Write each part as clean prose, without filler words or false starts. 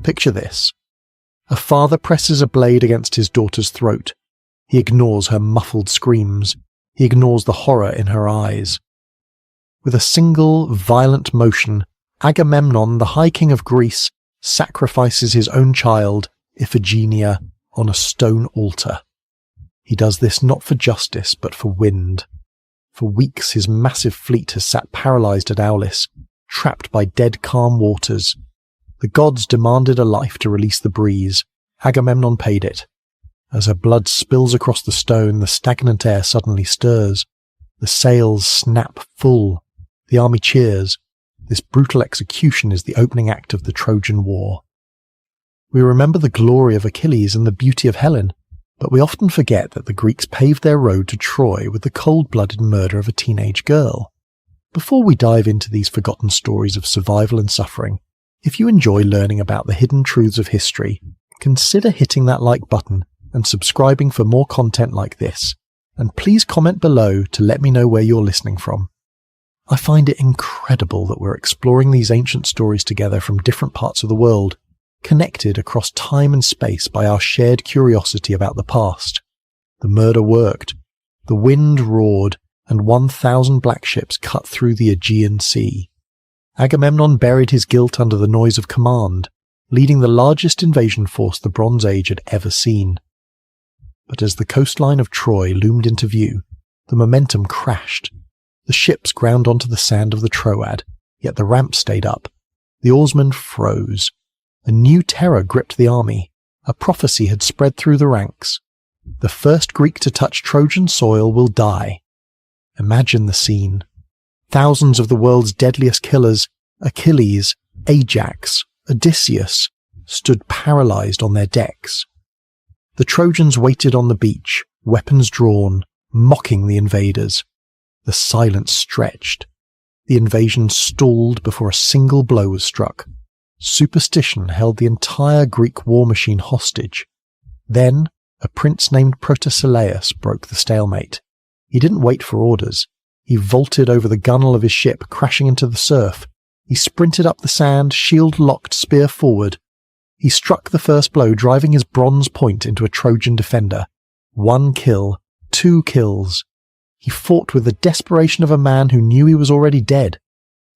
Picture this. A father presses a blade against his daughter's throat. He ignores her muffled screams. He ignores the horror in her eyes. With a single, violent motion, Agamemnon, the High King of Greece, sacrifices his own child, Iphigenia, on a stone altar. He does this not for justice, but for wind. For weeks his massive fleet has sat paralysed at Aulis, trapped by dead calm waters. The gods demanded a life to release the breeze. Agamemnon paid it. As her blood spills across the stone, the stagnant air suddenly stirs. The sails snap full. The army cheers. This brutal execution is the opening act of the Trojan War. We remember the glory of Achilles and the beauty of Helen, but we often forget that the Greeks paved their road to Troy with the cold-blooded murder of a teenage girl. Before we dive into these forgotten stories of survival and suffering, if you enjoy learning about the hidden truths of history, consider hitting that like button and subscribing for more content like this. And please comment below to let me know where you're listening from. I find it incredible that we're exploring these ancient stories together from different parts of the world, connected across time and space by our shared curiosity about the past. The murder worked. The wind roared, and 1,000 black ships cut through the Aegean Sea. Agamemnon buried his guilt under the noise of command, leading the largest invasion force the Bronze Age had ever seen. But as the coastline of Troy loomed into view, the momentum crashed. The ships ground onto the sand of the Troad, yet the ramp stayed up. The oarsmen froze. A new terror gripped the army. A prophecy had spread through the ranks. The first Greek to touch Trojan soil will die. Imagine the scene. Thousands of the world's deadliest killers, Achilles, Ajax, Odysseus, stood paralyzed on their decks. The Trojans waited on the beach, weapons drawn, mocking the invaders. The silence stretched. The invasion stalled before a single blow was struck. Superstition held the entire Greek war machine hostage. Then, a prince named Protesilaus broke the stalemate. He didn't wait for orders. He vaulted over the gunwale of his ship, crashing into the surf. He sprinted up the sand, shield locked, spear forward. He struck the first blow, driving his bronze point into a Trojan defender. 1 kill, 2 kills. He fought with the desperation of a man who knew he was already dead.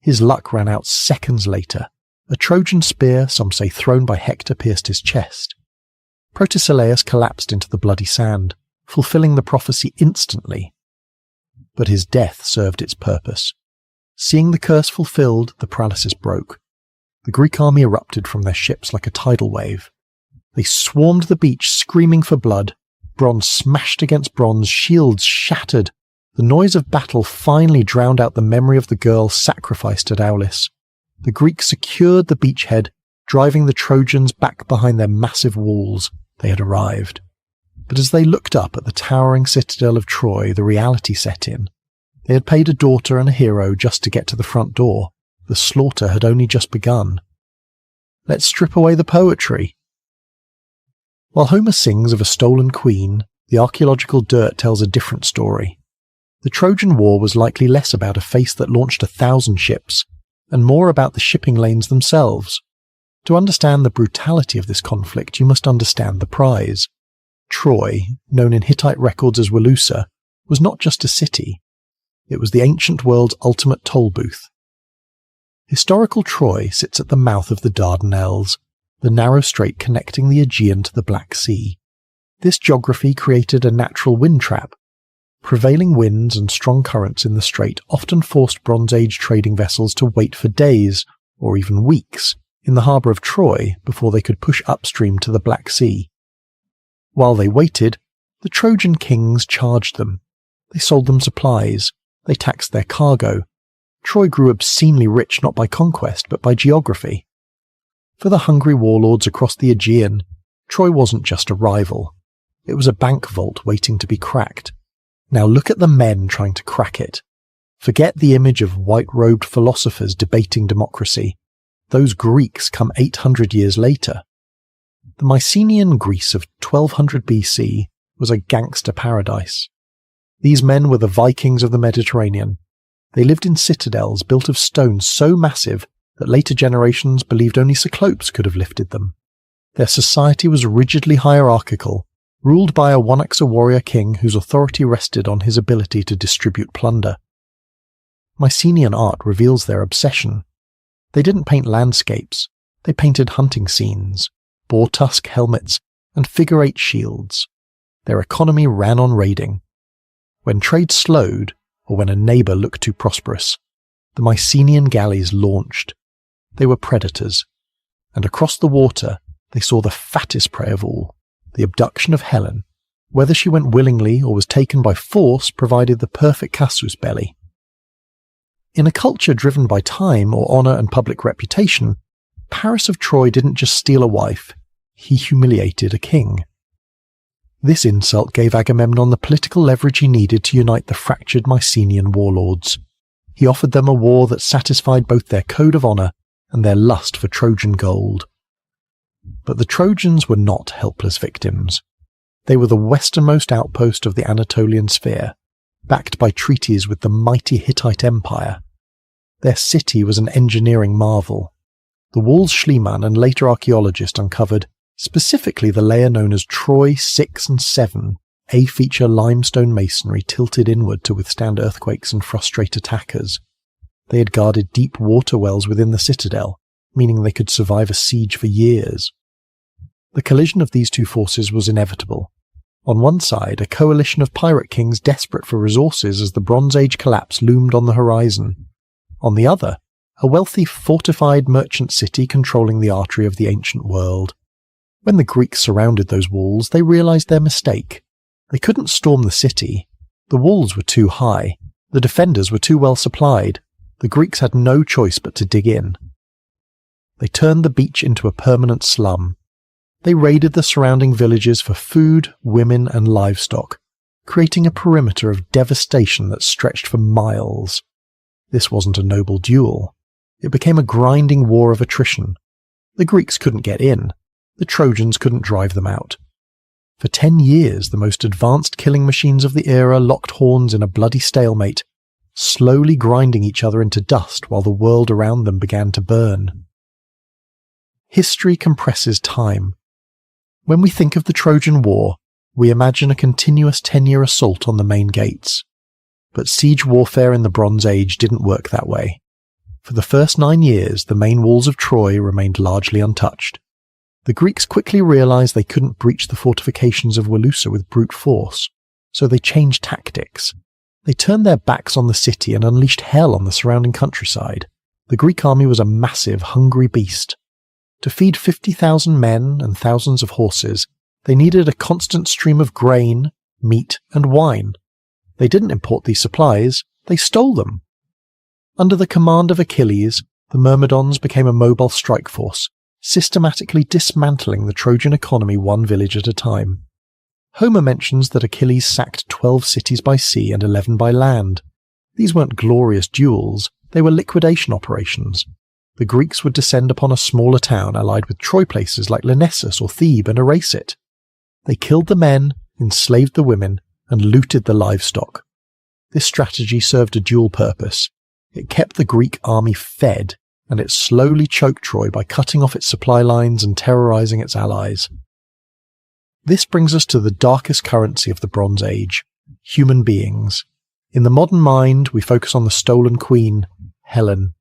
His luck ran out seconds later. A Trojan spear, some say thrown by Hector, pierced his chest. Protesilaus collapsed into the bloody sand, fulfilling the prophecy instantly. But his death served its purpose. Seeing the curse fulfilled, the paralysis broke. The Greek army erupted from their ships like a tidal wave. They swarmed the beach, screaming for blood. Bronze smashed against bronze, shields shattered. The noise of battle finally drowned out the memory of the girl sacrificed at Aulis. The Greeks secured the beachhead, driving the Trojans back behind their massive walls. They had arrived. But as they looked up at the towering citadel of Troy, the reality set in. They had paid a daughter and a hero just to get to the front door. The slaughter had only just begun. Let's strip away the poetry. While Homer sings of a stolen queen, the archaeological dirt tells a different story. The Trojan War was likely less about a face that launched 1,000 ships, and more about the shipping lanes themselves. To understand the brutality of this conflict, you must understand the prize. Troy, known in Hittite records as Walusa, was not just a city. It was the ancient world's ultimate toll booth. Historical Troy sits at the mouth of the Dardanelles, the narrow strait connecting the Aegean to the Black Sea. This geography created a natural wind trap. Prevailing winds and strong currents in the strait often forced Bronze Age trading vessels to wait for days, or even weeks, in the harbour of Troy before they could push upstream to the Black Sea. While they waited, the Trojan kings charged them. They sold them supplies. They taxed their cargo. Troy grew obscenely rich not by conquest, but by geography. For the hungry warlords across the Aegean, Troy wasn't just a rival. It was a bank vault waiting to be cracked. Now look at the men trying to crack it. Forget the image of white-robed philosophers debating democracy. Those Greeks come 800 years later. The Mycenaean Greece of 1200 BC was a gangster paradise. These men were the Vikings of the Mediterranean. They lived in citadels built of stone so massive that later generations believed only cyclopes could have lifted them. Their society was rigidly hierarchical, ruled by a one-axe warrior king whose authority rested on his ability to distribute plunder. Mycenaean art reveals their obsession. They didn't paint landscapes, they painted hunting scenes, boar tusk helmets, and figure-8 shields. Their economy ran on raiding. When trade slowed, or when a neighbour looked too prosperous, the Mycenaean galleys launched. They were predators, and across the water they saw the fattest prey of all, the abduction of Helen. Whether she went willingly or was taken by force provided the perfect casus belli. In a culture driven by time or honour and public reputation, Paris of Troy didn't just steal a wife, he humiliated a king. This insult gave Agamemnon the political leverage he needed to unite the fractured Mycenaean warlords. He offered them a war that satisfied both their code of honour and their lust for Trojan gold. But the Trojans were not helpless victims. They were the westernmost outpost of the Anatolian sphere, backed by treaties with the mighty Hittite Empire. Their city was an engineering marvel. The walls Schliemann and later archaeologists uncovered, specifically the layer known as Troy 6 and 7, A-feature limestone masonry tilted inward to withstand earthquakes and frustrate attackers. They had guarded deep water wells within the citadel, meaning they could survive a siege for years. The collision of these two forces was inevitable. On one side, a coalition of pirate kings desperate for resources as the Bronze Age collapse loomed on the horizon. On the other, a wealthy, fortified merchant city controlling the artery of the ancient world. When the Greeks surrounded those walls, they realized their mistake. They couldn't storm the city. The walls were too high. The defenders were too well supplied. The Greeks had no choice but to dig in. They turned the beach into a permanent slum. They raided the surrounding villages for food, women, and livestock, creating a perimeter of devastation that stretched for miles. This wasn't a noble duel. It became a grinding war of attrition. The Greeks couldn't get in. The Trojans couldn't drive them out. For 10 years, the most advanced killing machines of the era locked horns in a bloody stalemate, slowly grinding each other into dust while the world around them began to burn. History compresses time. When we think of the Trojan War, we imagine a continuous 10-year assault on the main gates. But siege warfare in the Bronze Age didn't work that way. For the first 9 years, the main walls of Troy remained largely untouched. The Greeks quickly realized they couldn't breach the fortifications of Wilusa with brute force, so they changed tactics. They turned their backs on the city and unleashed hell on the surrounding countryside. The Greek army was a massive, hungry beast. To feed 50,000 men and thousands of horses, they needed a constant stream of grain, meat, and wine. They didn't import these supplies, they stole them. Under the command of Achilles, the Myrmidons became a mobile strike force, systematically dismantling the Trojan economy one village at a time. Homer mentions that Achilles sacked 12 cities by sea and 11 by land. These weren't glorious duels, they were liquidation operations. The Greeks would descend upon a smaller town allied with Troy places like Lyrnessus or Thebes and erase it. They killed the men, enslaved the women, and looted the livestock. This strategy served a dual purpose. It kept the Greek army fed, and it slowly choked Troy by cutting off its supply lines and terrorizing its allies. This brings us to the darkest currency of the Bronze Age, human beings. In the modern mind, we focus on the stolen queen, Helen.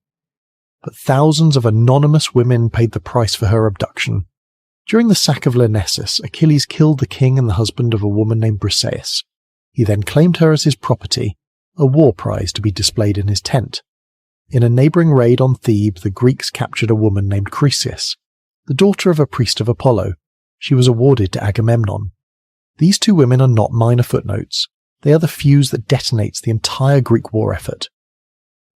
But thousands of anonymous women paid the price for her abduction. During the sack of Lyrnessus, Achilles killed the king and the husband of a woman named Briseis. He then claimed her as his property, a war prize to be displayed in his tent. In a neighbouring raid on Thebes, the Greeks captured a woman named Chryseis, the daughter of a priest of Apollo. She was awarded to Agamemnon. These two women are not minor footnotes. They are the fuse that detonates the entire Greek war effort.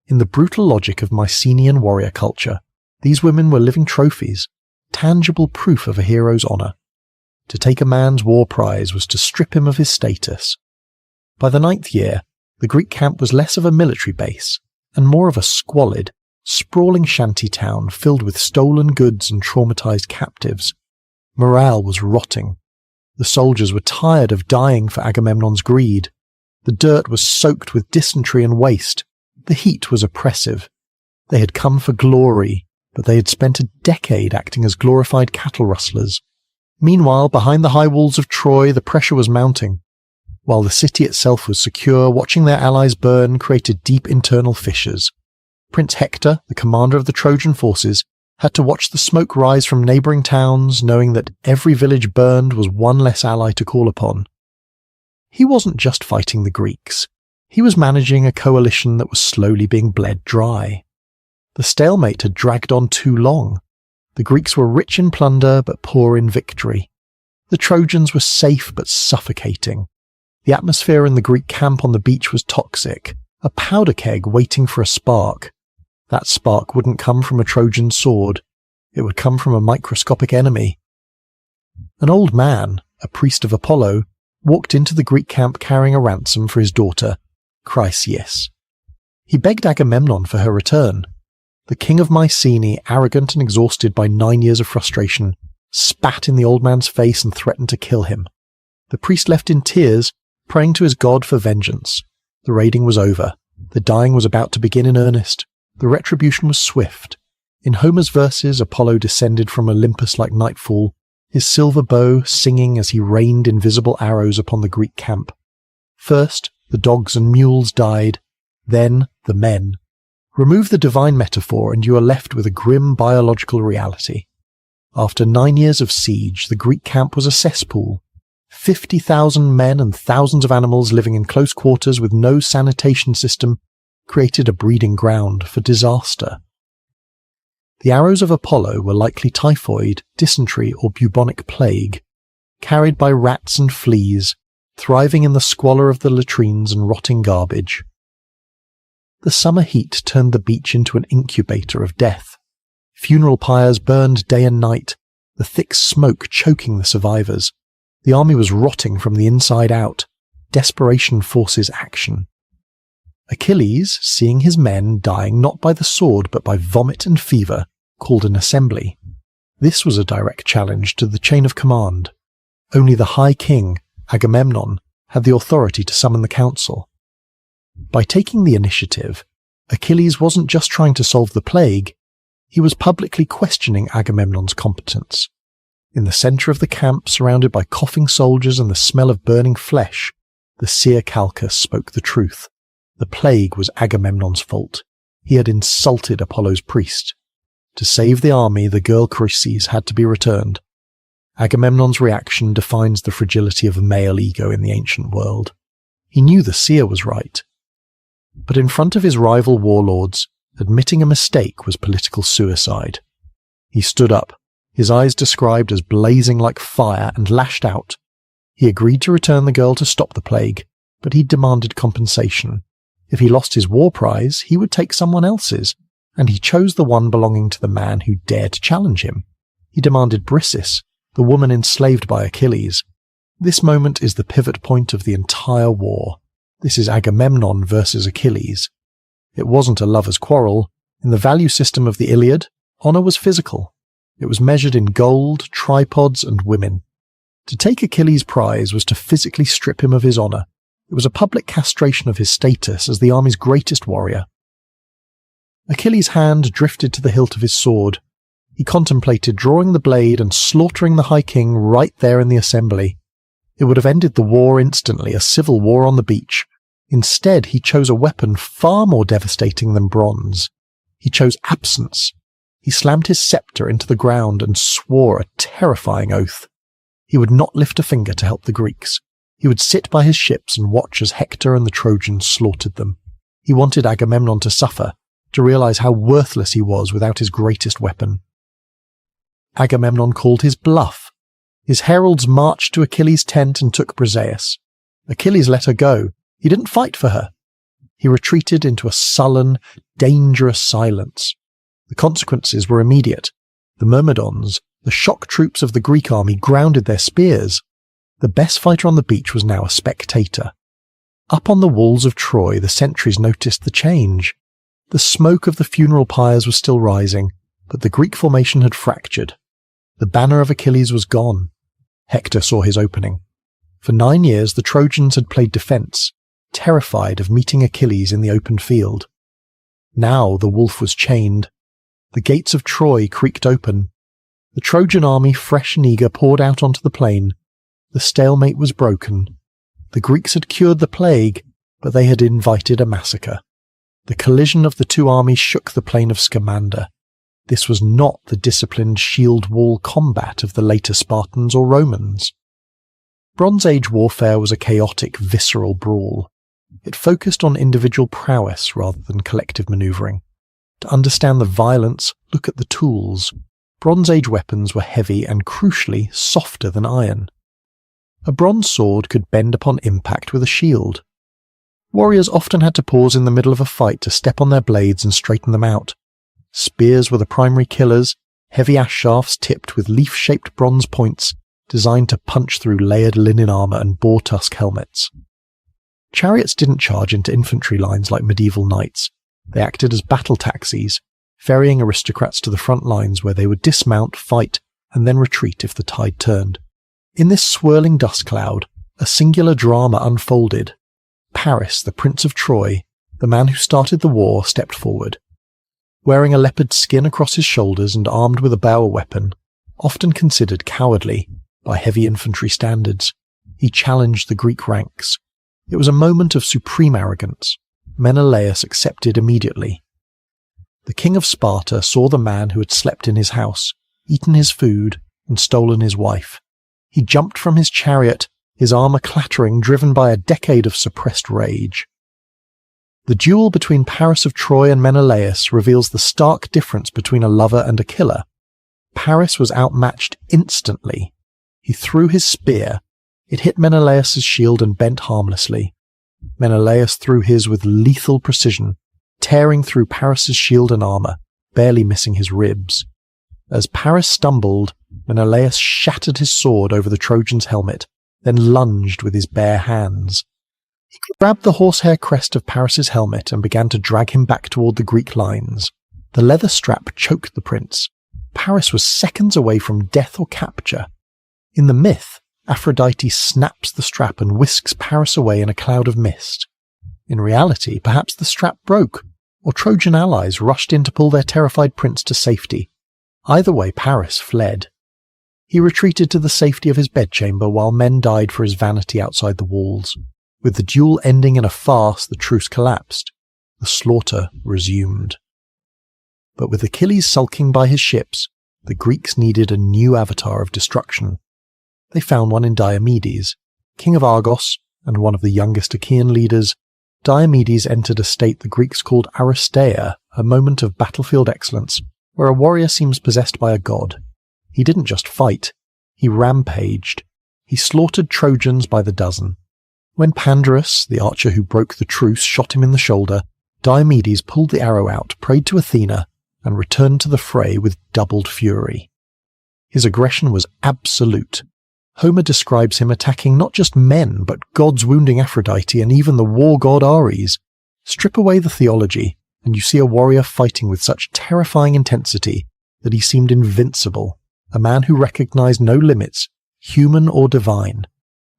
In the brutal logic of Mycenaean warrior culture, these women were living trophies, tangible proof of a hero's honour. To take a man's war prize was to strip him of his status. By the 9th year, the Greek camp was less of a military base, and more of a squalid, sprawling shanty town filled with stolen goods and traumatized captives. Morale was rotting. The soldiers were tired of dying for Agamemnon's greed. The dirt was soaked with dysentery and waste. The heat was oppressive. They had come for glory, but they had spent a decade acting as glorified cattle rustlers, Meanwhile, behind the high walls of Troy, the pressure was mounting. While the city itself was secure, watching their allies burn created deep internal fissures. Prince Hector, the commander of the Trojan forces, had to watch the smoke rise from neighbouring towns, knowing that every village burned was one less ally to call upon. He wasn't just fighting the Greeks. He was managing a coalition that was slowly being bled dry. The stalemate had dragged on too long. The Greeks were rich in plunder but poor in victory. The Trojans were safe but suffocating. The atmosphere in the Greek camp on the beach was toxic, a powder keg waiting for a spark. That spark wouldn't come from a Trojan sword. It would come from a microscopic enemy. An old man, a priest of Apollo, walked into the Greek camp carrying a ransom for his daughter, Chryseis. He begged Agamemnon for her return. The king of Mycenae, arrogant and exhausted by 9 years of frustration, spat in the old man's face and threatened to kill him. The priest left in tears, praying to his god for vengeance. The raiding was over. The dying was about to begin in earnest. The retribution was swift. In Homer's verses, Apollo descended from Olympus like nightfall, his silver bow singing as he rained invisible arrows upon the Greek camp. First, the dogs and mules died, then the men. Remove the divine metaphor and you are left with a grim biological reality. After 9 years of siege, the Greek camp was a cesspool. 50,000 men and thousands of animals living in close quarters with no sanitation system created a breeding ground for disaster. The arrows of Apollo were likely typhoid, dysentery, or bubonic plague, carried by rats and fleas, thriving in the squalor of the latrines and rotting garbage. The summer heat turned the beach into an incubator of death. Funeral pyres burned day and night, the thick smoke choking the survivors. The army was rotting from the inside out. Desperation forces action. Achilles, seeing his men dying not by the sword but by vomit and fever, called an assembly. This was a direct challenge to the chain of command. Only the High King, Agamemnon, had the authority to summon the council. By taking the initiative, Achilles wasn't just trying to solve the plague, he was publicly questioning Agamemnon's competence. In the centre of the camp, surrounded by coughing soldiers and the smell of burning flesh, the seer Calchas spoke the truth. The plague was Agamemnon's fault. He had insulted Apollo's priest. To save the army, the girl Chryseis had to be returned. Agamemnon's reaction defines the fragility of a male ego in the ancient world. He knew the seer was right. But in front of his rival warlords, admitting a mistake was political suicide. He stood up, his eyes described as blazing like fire, and lashed out. He agreed to return the girl to stop the plague, but he demanded compensation. If he lost his war prize, he would take someone else's, and he chose the one belonging to the man who dared to challenge him. He demanded Briseis, the woman enslaved by Achilles. This moment is the pivot point of the entire war. This is Agamemnon versus Achilles. It wasn't a lover's quarrel. In the value system of the Iliad, honour was physical. It was measured in gold, tripods, and women. To take Achilles' prize was to physically strip him of his honour. It was a public castration of his status as the army's greatest warrior. Achilles' hand drifted to the hilt of his sword. He contemplated drawing the blade and slaughtering the High King right there in the assembly. It would have ended the war instantly, a civil war on the beach. Instead, he chose a weapon far more devastating than bronze. He chose absence. He slammed his scepter into the ground and swore a terrifying oath. He would not lift a finger to help the Greeks. He would sit by his ships and watch as Hector and the Trojans slaughtered them. He wanted Agamemnon to suffer, to realize how worthless he was without his greatest weapon. Agamemnon called his bluff. His heralds marched to Achilles' tent and took Briseis. Achilles let her go. He didn't fight for her. He retreated into a sullen, dangerous silence. The consequences were immediate. The Myrmidons, the shock troops of the Greek army, grounded their spears. The best fighter on the beach was now a spectator. Up on the walls of Troy, the sentries noticed the change. The smoke of the funeral pyres was still rising, but the Greek formation had fractured. The banner of Achilles was gone. Hector saw his opening. For 9 years the Trojans had played defence, terrified of meeting Achilles in the open field. Now the wolf was chained. The gates of Troy creaked open. The Trojan army, fresh and eager, poured out onto the plain. The stalemate was broken. The Greeks had cured the plague, but they had invited a massacre. The collision of the two armies shook the plain of Scamander. This was not the disciplined shield-wall combat of the later Spartans or Romans. Bronze Age warfare was a chaotic, visceral brawl. It focused on individual prowess rather than collective maneuvering. To understand the violence, look at the tools. Bronze Age weapons were heavy and, crucially, softer than iron. A bronze sword could bend upon impact with a shield. Warriors often had to pause in the middle of a fight to step on their blades and straighten them out. Spears were the primary killers, heavy ash shafts tipped with leaf-shaped bronze points designed to punch through layered linen armour and boar-tusk helmets. Chariots didn't charge into infantry lines like medieval knights. They acted as battle taxis, ferrying aristocrats to the front lines where they would dismount, fight, and then retreat if the tide turned. In this swirling dust cloud, a singular drama unfolded. Paris, the Prince of Troy, the man who started the war, stepped forward. Wearing a leopard skin across his shoulders and armed with a bow weapon, often considered cowardly by heavy infantry standards, he challenged the Greek ranks. It was a moment of supreme arrogance. Menelaus accepted immediately. The king of Sparta saw the man who had slept in his house, eaten his food, and stolen his wife. He jumped from his chariot, his armour clattering, driven by a decade of suppressed rage. The duel between Paris of Troy and Menelaus reveals the stark difference between a lover and a killer. Paris was outmatched instantly. He threw his spear. It hit Menelaus's shield and bent harmlessly. Menelaus threw his with lethal precision, tearing through Paris's shield and armour, barely missing his ribs. As Paris stumbled, Menelaus shattered his sword over the Trojan's helmet, then lunged with his bare hands. He grabbed the horsehair crest of Paris's helmet and began to drag him back toward the Greek lines. The leather strap choked the prince. Paris was seconds away from death or capture. In the myth, Aphrodite snaps the strap and whisks Paris away in a cloud of mist. In reality, perhaps the strap broke, or Trojan allies rushed in to pull their terrified prince to safety. Either way, Paris fled. He retreated to the safety of his bedchamber while men died for his vanity outside the walls. With the duel ending in a farce, the truce collapsed. The slaughter resumed. But with Achilles sulking by his ships, the Greeks needed a new avatar of destruction. They found one in Diomedes, king of Argos and one of the youngest Achaean leaders. Diomedes entered a state the Greeks called Aristeia, a moment of battlefield excellence, where a warrior seems possessed by a god. He didn't just fight, he rampaged. He slaughtered Trojans by the dozen. When Pandarus, the archer who broke the truce, shot him in the shoulder, Diomedes pulled the arrow out, prayed to Athena, and returned to the fray with doubled fury. His aggression was absolute. Homer describes him attacking not just men, but gods wounding Aphrodite and even the war god Ares. Strip away the theology, and you see a warrior fighting with such terrifying intensity that he seemed invincible, a man who recognized no limits, human or divine.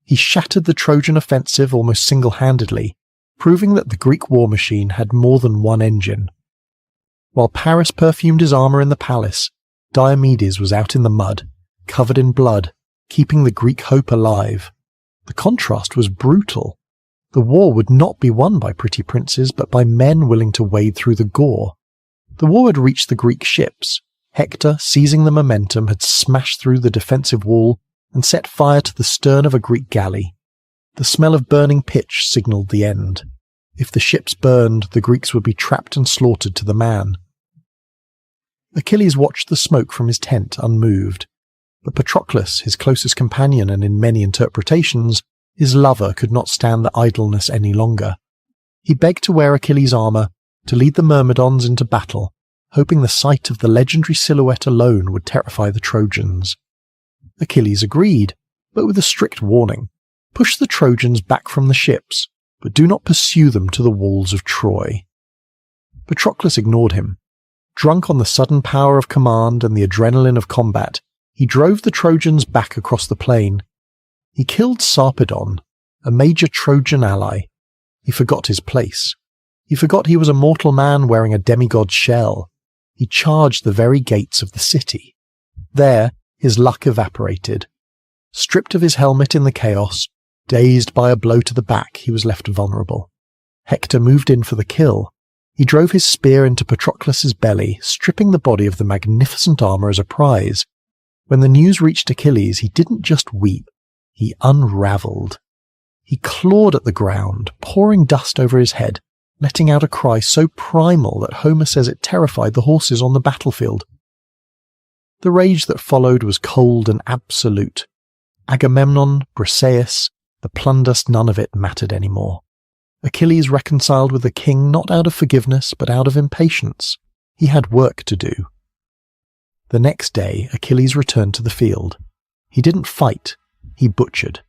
He shattered the Trojan offensive almost single-handedly, proving that the Greek war machine had more than one engine. While Paris perfumed his armour in the palace, Diomedes was out in the mud, covered in blood, keeping the Greek hope alive. The contrast was brutal. The war would not be won by pretty princes, but by men willing to wade through the gore. The war had reached the Greek ships. Hector, seizing the momentum, had smashed through the defensive wall and set fire to the stern of a Greek galley. The smell of burning pitch signalled the end. If the ships burned, the Greeks would be trapped and slaughtered to the man. Achilles watched the smoke from his tent unmoved. But Patroclus, his closest companion and in many interpretations, his lover, could not stand the idleness any longer. He begged to wear Achilles' armour, to lead the Myrmidons into battle, hoping the sight of the legendary silhouette alone would terrify the Trojans. Achilles agreed, but with a strict warning. Push the Trojans back from the ships, but do not pursue them to the walls of Troy. Patroclus ignored him. Drunk on the sudden power of command and the adrenaline of combat, he drove the Trojans back across the plain. He killed Sarpedon, a major Trojan ally. He forgot his place. He forgot he was a mortal man wearing a demigod's shell. He charged the very gates of the city. There, his luck evaporated. Stripped of his helmet in the chaos, dazed by a blow to the back, he was left vulnerable. Hector moved in for the kill. He drove his spear into Patroclus's belly, stripping the body of the magnificent armour as a prize. When the news reached Achilles, he didn't just weep, he unravelled. He clawed at the ground, pouring dust over his head, letting out a cry so primal that Homer says it terrified the horses on the battlefield. The rage that followed was cold and absolute. Agamemnon, Briseis, the plunders, none of it mattered anymore. Achilles reconciled with the king not out of forgiveness but out of impatience. He had work to do. The next day, Achilles returned to the field. He didn't fight, he butchered.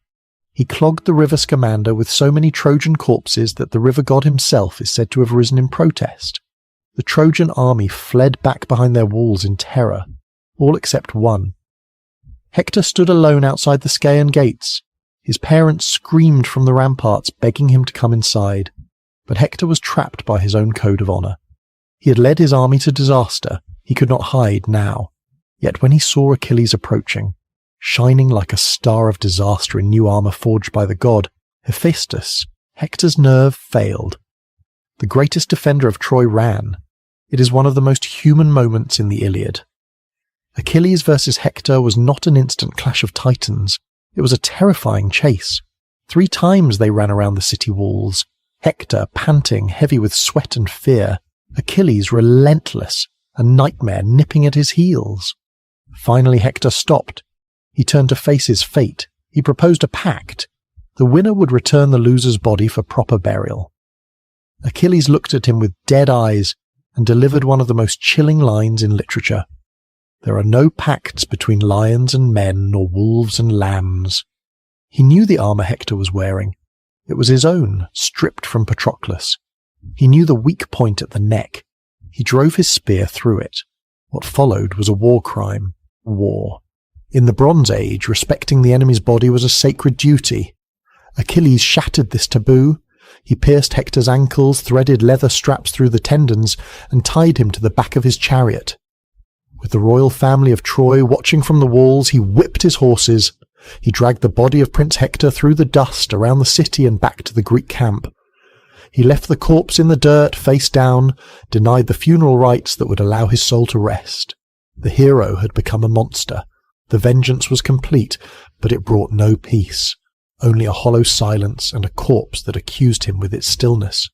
He clogged the river Scamander with so many Trojan corpses that the river god himself is said to have risen in protest. The Trojan army fled back behind their walls in terror, all except one. Hector stood alone outside the Scaean gates. His parents screamed from the ramparts, begging him to come inside. But Hector was trapped by his own code of honour. He had led his army to disaster. He could not hide now. Yet when he saw Achilles approaching, shining like a star of disaster in new armour forged by the god, Hephaestus, Hector's nerve failed. The greatest defender of Troy ran. It is one of the most human moments in the Iliad. Achilles versus Hector was not an instant clash of titans. It was a terrifying chase. 3 times they ran around the city walls. Hector panting, heavy with sweat and fear. Achilles relentless, a nightmare nipping at his heels. Finally Hector stopped. He turned to face his fate. He proposed a pact. The winner would return the loser's body for proper burial. Achilles looked at him with dead eyes and delivered one of the most chilling lines in literature. There are no pacts between lions and men, nor wolves and lambs. He knew the armour Hector was wearing. It was his own, stripped from Patroclus. He knew the weak point at the neck. He drove his spear through it. What followed was a war crime. War. In the Bronze Age, respecting the enemy's body was a sacred duty. Achilles shattered this taboo. He pierced Hector's ankles, threaded leather straps through the tendons, and tied him to the back of his chariot. With the royal family of Troy watching from the walls, he whipped his horses. He dragged the body of Prince Hector through the dust around the city and back to the Greek camp. He left the corpse in the dirt, face down, denied the funeral rites that would allow his soul to rest. The hero had become a monster. The vengeance was complete, but it brought no peace, only a hollow silence and a corpse that accused him with its stillness.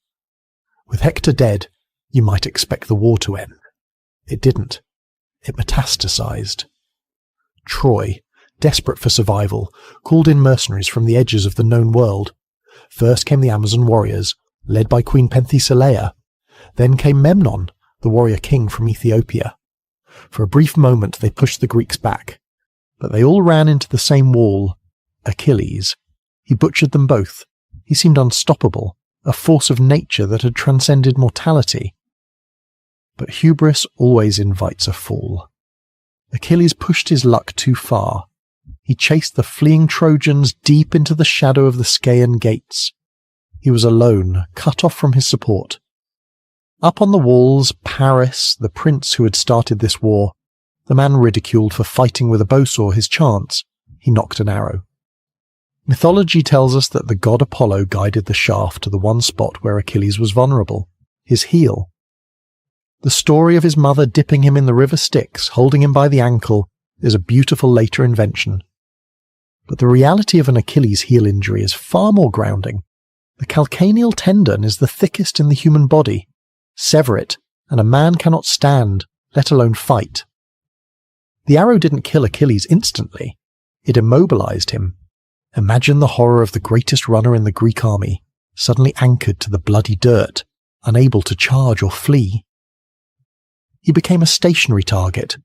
With Hector dead, you might expect the war to end. It didn't. It metastasized. Troy, desperate for survival, called in mercenaries from the edges of the known world. First came the Amazon warriors, led by Queen Penthesilea. Then came Memnon, the warrior king from Ethiopia. For a brief moment they pushed the Greeks back, but they all ran into the same wall, Achilles. He butchered them both. He seemed unstoppable, a force of nature that had transcended mortality. But hubris always invites a fall. Achilles pushed his luck too far. He chased the fleeing Trojans deep into the shadow of the Scaean gates. He was alone, cut off from his support. Up on the walls, Paris, the prince who had started this war, the man ridiculed for fighting with a bow saw his chance. He knocked an arrow. Mythology tells us that the god Apollo guided the shaft to the one spot where Achilles was vulnerable, his heel. The story of his mother dipping him in the river Styx, holding him by the ankle, is a beautiful later invention. But the reality of an Achilles heel injury is far more grounding. The calcaneal tendon is the thickest in the human body. Sever it, and a man cannot stand, let alone fight. The arrow didn't kill Achilles instantly. It immobilized him. Imagine the horror of the greatest runner in the Greek army, suddenly anchored to the bloody dirt, unable to charge or flee. He became a stationary target.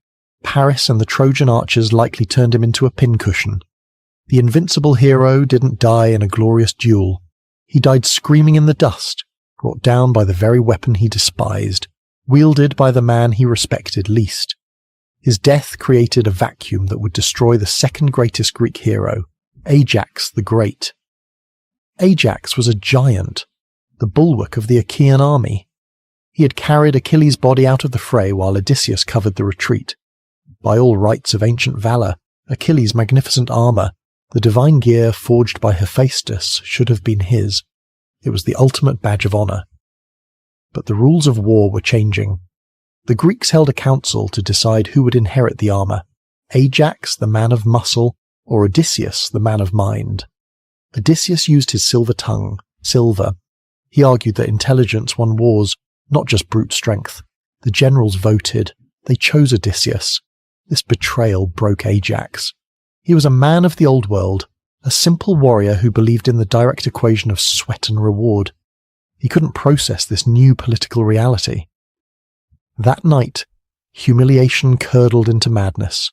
Paris and the Trojan archers likely turned him into a pincushion. The invincible hero didn't die in a glorious duel. He died screaming in the dust, brought down by the very weapon he despised, wielded by the man he respected least. His death created a vacuum that would destroy the second greatest Greek hero, Ajax the Great. Ajax was a giant, the bulwark of the Achaean army. He had carried Achilles' body out of the fray while Odysseus covered the retreat. by all rights of ancient valour, Achilles' magnificent armour, the divine gear forged by Hephaestus, should have been his. It was the ultimate badge of honour. But the rules of war were changing. The Greeks held a council to decide who would inherit the armour, Ajax, the man of muscle, or Odysseus, the man of mind. Odysseus used his silver tongue, silver. He argued that intelligence won wars, not just brute strength. The generals voted. They chose Odysseus. This betrayal broke Ajax. He was a man of the old world, a simple warrior who believed in the direct equation of sweat and reward. He couldn't process this new political reality. That night, humiliation curdled into madness.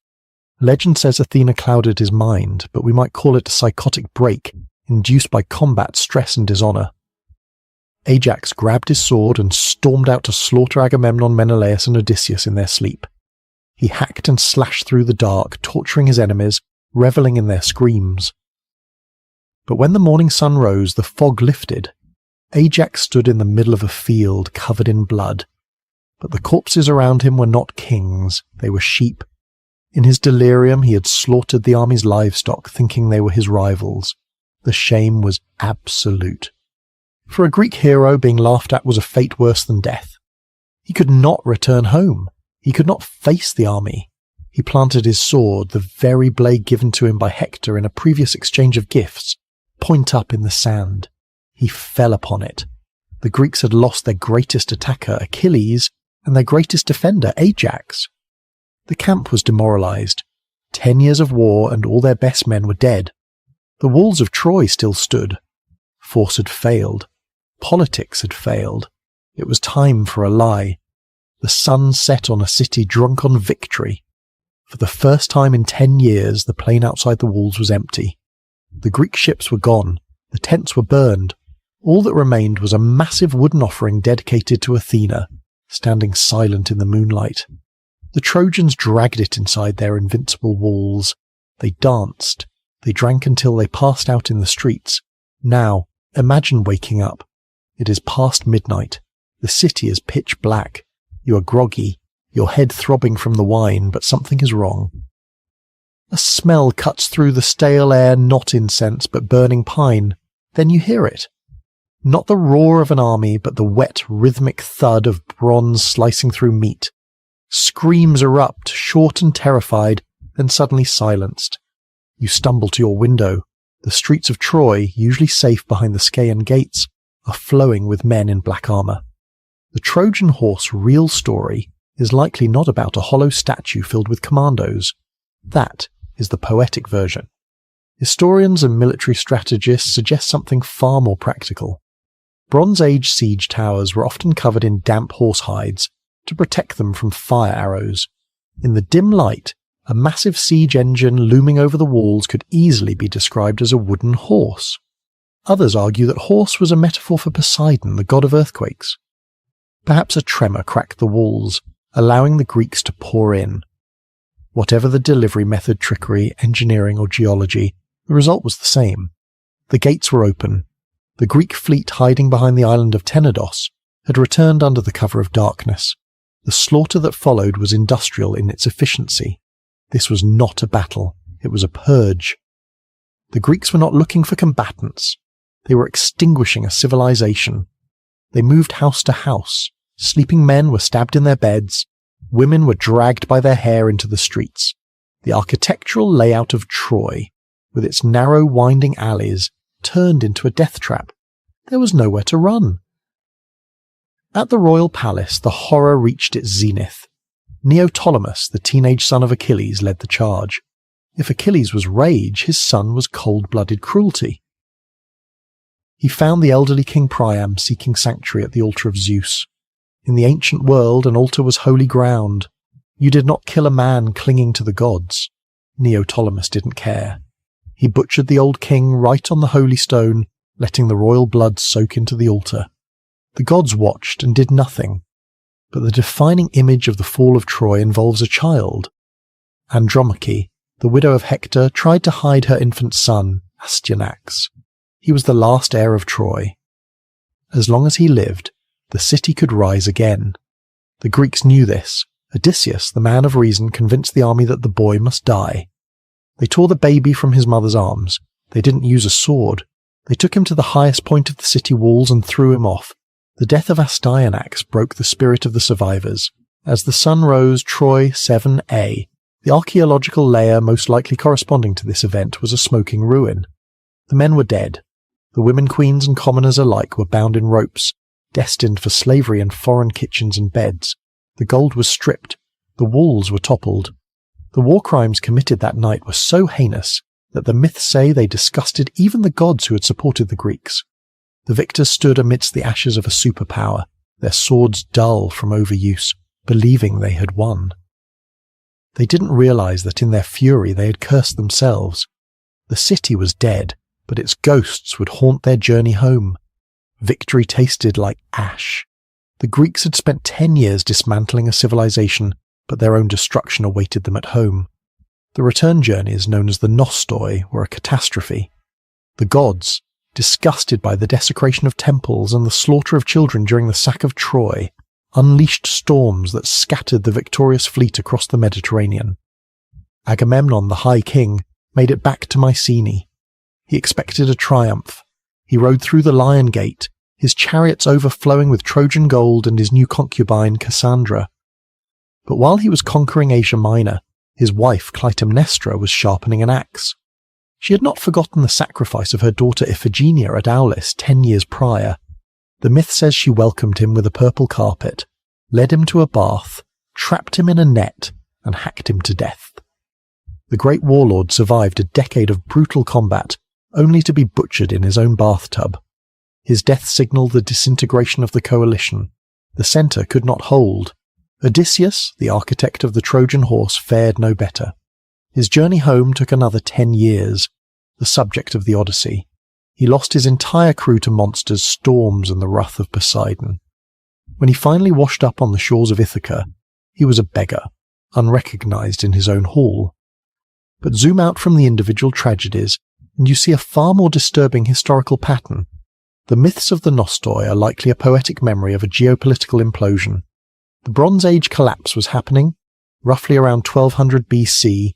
Legend says Athena clouded his mind, but we might call it a psychotic break induced by combat, stress and dishonour. Ajax grabbed his sword and stormed out to slaughter Agamemnon, Menelaus and Odysseus in their sleep. He hacked and slashed through the dark, torturing his enemies, revelling in their screams. But when the morning sun rose, the fog lifted. Ajax stood in the middle of a field covered in blood. But the corpses around him were not kings, they were sheep. In his delirium he had slaughtered the army's livestock, thinking they were his rivals. The shame was absolute. For a Greek hero, being laughed at was a fate worse than death. He could not return home. He could not face the army. He planted his sword, the very blade given to him by Hector in a previous exchange of gifts, point up in the sand. He fell upon it. The Greeks had lost their greatest attacker, Achilles, and their greatest defender, Ajax. The camp was demoralized. 10 years of war and all their best men were dead. The walls of Troy still stood. Force had failed. Politics had failed. It was time for a lie. The sun set on a city drunk on victory. For the first time in 10 years, the plain outside the walls was empty. The Greek ships were gone. The tents were burned. All that remained was a massive wooden offering dedicated to Athena, standing silent in the moonlight. The Trojans dragged it inside their invincible walls. They danced. They drank until they passed out in the streets. Now, imagine waking up. It is past midnight. The city is pitch black. You are groggy, your head throbbing from the wine, but something is wrong. A smell cuts through the stale air, not incense, but burning pine. Then you hear it. Not the roar of an army, but the wet, rhythmic thud of bronze slicing through meat. Screams erupt, short and terrified, then suddenly silenced. You stumble to your window. The streets of Troy, usually safe behind the Scaean gates, are flowing with men in black armour. The Trojan Horse real story is likely not about a hollow statue filled with commandos. That is the poetic version. Historians and military strategists suggest something far more practical. Bronze Age siege towers were often covered in damp horse hides to protect them from fire arrows. In the dim light, a massive siege engine looming over the walls could easily be described as a wooden horse. Others argue that horse was a metaphor for Poseidon, the god of earthquakes. Perhaps a tremor cracked the walls, allowing the Greeks to pour in. Whatever the delivery method, trickery, engineering or geology, the result was the same. The gates were open. The Greek fleet hiding behind the island of Tenedos had returned under the cover of darkness. The slaughter that followed was industrial in its efficiency. This was not a battle. It was a purge. The Greeks were not looking for combatants. They were extinguishing a civilization. They moved house to house. Sleeping men were stabbed in their beds. Women were dragged by their hair into the streets. The architectural layout of Troy, with its narrow winding alleys, turned into a death trap. There was nowhere to run. At the royal palace, the horror reached its zenith. Neoptolemus, the teenage son of Achilles, led the charge. If Achilles was rage, his son was cold-blooded cruelty. He found the elderly King Priam seeking sanctuary at the altar of Zeus. In the ancient world, an altar was holy ground. You did not kill a man clinging to the gods. Neoptolemus didn't care. He butchered the old king right on the holy stone, letting the royal blood soak into the altar. The gods watched and did nothing. But the defining image of the fall of Troy involves a child. Andromache, the widow of Hector, tried to hide her infant son, Astyanax. He was the last heir of Troy. As long as he lived, the city could rise again. The Greeks knew this. Odysseus, the man of reason, convinced the army that the boy must die. They tore the baby from his mother's arms. They didn't use a sword. They took him to the highest point of the city walls and threw him off. The death of Astyanax broke the spirit of the survivors. As the sun rose, Troy 7a, the archaeological layer most likely corresponding to this event, was a smoking ruin. The men were dead. The women queens and commoners alike were bound in ropes, destined for slavery in foreign kitchens and beds. The gold was stripped. The walls were toppled. The war crimes committed that night were so heinous that the myths say they disgusted even the gods who had supported the Greeks. The victors stood amidst the ashes of a superpower, their swords dull from overuse, believing they had won. They didn't realize that in their fury they had cursed themselves. The city was dead, but its ghosts would haunt their journey home. Victory tasted like ash. The Greeks had spent 10 years dismantling a civilization, but their own destruction awaited them at home. The return journeys, known as the Nostoi, were a catastrophe. The gods, disgusted by the desecration of temples and the slaughter of children during the sack of Troy, unleashed storms that scattered the victorious fleet across the Mediterranean. Agamemnon, the High King, made it back to Mycenae. He expected a triumph. He rode through the Lion Gate, his chariots overflowing with Trojan gold and his new concubine Cassandra. But while he was conquering Asia Minor, his wife Clytemnestra was sharpening an axe. She had not forgotten the sacrifice of her daughter Iphigenia at Aulis 10 years prior. The myth says she welcomed him with a purple carpet, led him to a bath, trapped him in a net, and hacked him to death. The great warlord survived a decade of brutal combat, only to be butchered in his own bathtub. His death signaled the disintegration of the coalition. The centre could not hold. Odysseus, the architect of the Trojan Horse, fared no better. His journey home took another 10 years, the subject of the Odyssey. He lost his entire crew to monsters, storms, and the wrath of Poseidon. When he finally washed up on the shores of Ithaca, he was a beggar, unrecognized in his own hall. But zoom out from the individual tragedies, and you see a far more disturbing historical pattern. The myths of the Nostoi are likely a poetic memory of a geopolitical implosion. The Bronze Age collapse was happening, roughly around 1200 BC,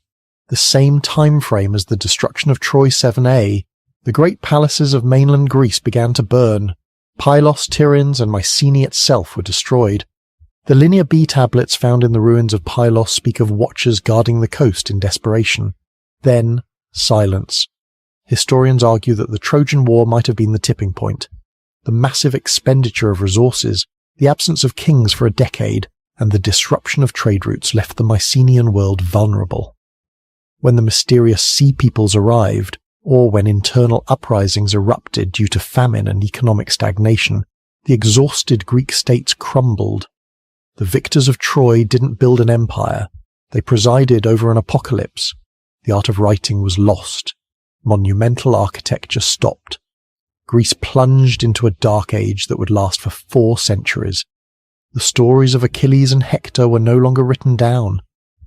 the same time frame as the destruction of Troy 7a. The great palaces of mainland Greece began to burn. Pylos, Tiryns, and Mycenae itself were destroyed. The Linear B tablets found in the ruins of Pylos speak of watchers guarding the coast in desperation. Then, silence. Historians argue that the Trojan War might have been the tipping point. The massive expenditure of resources, the absence of kings for a decade, and the disruption of trade routes left the Mycenaean world vulnerable. When the mysterious sea peoples arrived, or when internal uprisings erupted due to famine and economic stagnation, the exhausted Greek states crumbled. The victors of Troy didn't build an empire. They presided over an apocalypse. The art of writing was lost. Monumental architecture stopped. Greece plunged into a dark age that would last for 4 centuries. The stories of Achilles and Hector were no longer written down.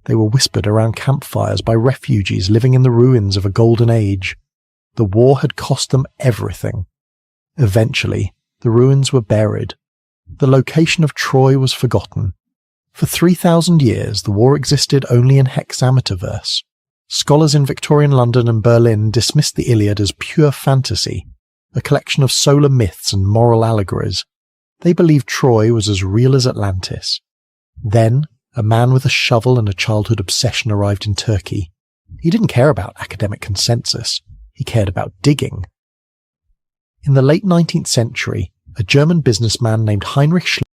They were whispered around campfires by refugees living in the ruins of a golden age. The war had cost them everything. Eventually, the ruins were buried. The location of Troy was forgotten. For 3,000 years, the war existed only in hexameter verse. Scholars in Victorian London and Berlin dismissed the Iliad as pure fantasy, a collection of solar myths and moral allegories. They believed Troy was as real as Atlantis. Then, a man with a shovel and a childhood obsession arrived in Turkey. He didn't care about academic consensus. He cared about digging. In the late 19th century, a German businessman named Heinrich Schliemann